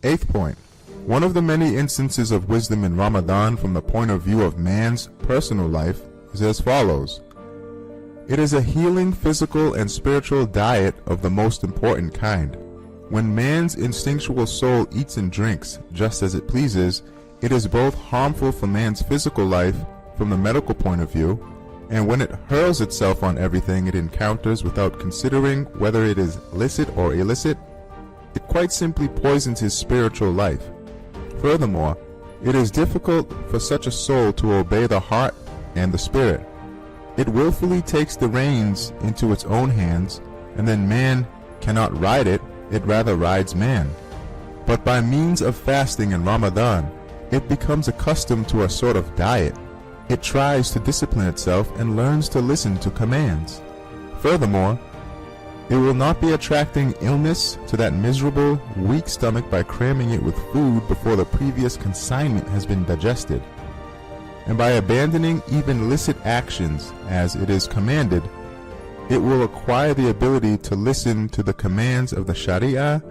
Eighth point. One of the many instances of wisdom in Ramadan from the point of view of man's personal life is as follows. It is a healing physical and spiritual diet of the most important kind. When man's instinctual soul eats and drinks just as it pleases, it is both harmful for man's physical life from the medical point of view, and when it hurls itself on everything it encounters without considering whether it is licit or illicit, it quite simply poisons his spiritual life. Furthermore, it is difficult for such a soul to obey the heart and the spirit. It willfully takes the reins into its own hands, and then man cannot ride it, it rather rides man. But by means of fasting in Ramadan, it becomes accustomed to a sort of diet. It tries to discipline itself and learns to listen to commands. Furthermore, it will not be attracting illness to that miserable, weak stomach by cramming it with food before the previous consignment has been digested. And by abandoning even licit actions as it is commanded, it will acquire the ability to listen to the commands of the Sharia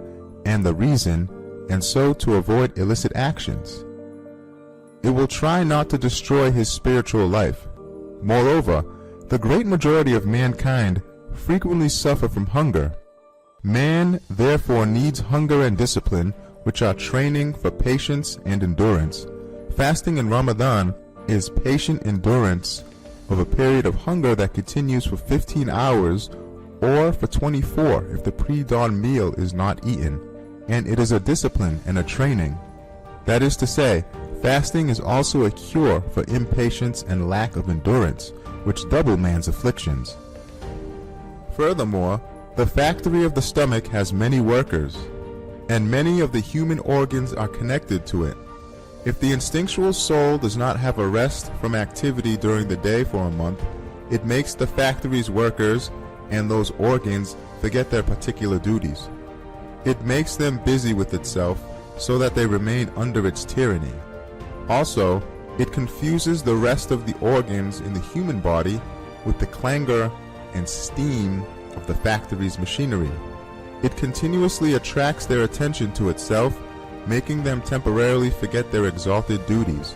and the reason, and so to avoid illicit actions. It will try not to destroy his spiritual life. Moreover, the great majority of mankind frequently suffer from hunger. Man therefore needs hunger and discipline, which are training for patience and endurance. Fasting in Ramadan is patient endurance of a period of hunger that continues for 15 hours or for 24 if the pre-dawn meal is not eaten, and it is a discipline and a training. That is to say, fasting is also a cure for impatience and lack of endurance, which double man's afflictions. Furthermore, the factory of the stomach has many workers, and many of the human organs are connected to it. If the instinctual soul does not have a rest from activity during the day for a month, it makes the factory's workers and those organs forget their particular duties. It makes them busy with itself so that they remain under its tyranny. Also, it confuses the rest of the organs in the human body with the clangor and steam of the factory's machinery. It continuously attracts their attention to itself, making them temporarily forget their exalted duties.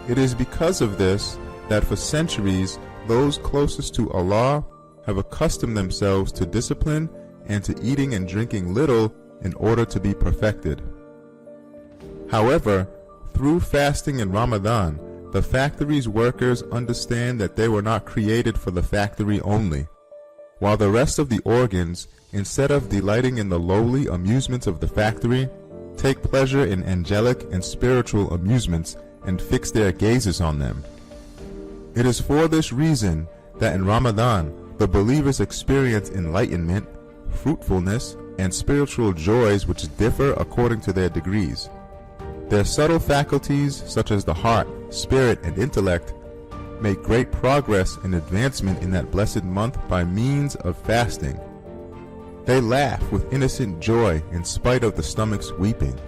It is because of this that for centuries those closest to Allah have accustomed themselves to discipline and to eating and drinking little in order to be perfected. However, through fasting in Ramadan, the factory's workers understand that they were not created for the factory only, while the rest of the organs, instead of delighting in the lowly amusements of the factory, take pleasure in angelic and spiritual amusements and fix their gazes on them. It is for this reason that in Ramadan, the believers experience enlightenment, fruitfulness, and spiritual joys which differ according to their degrees. Their subtle faculties, such as the heart, spirit, and intellect, make great progress and advancement in that blessed month by means of fasting. They laugh with innocent joy in spite of the stomach's weeping.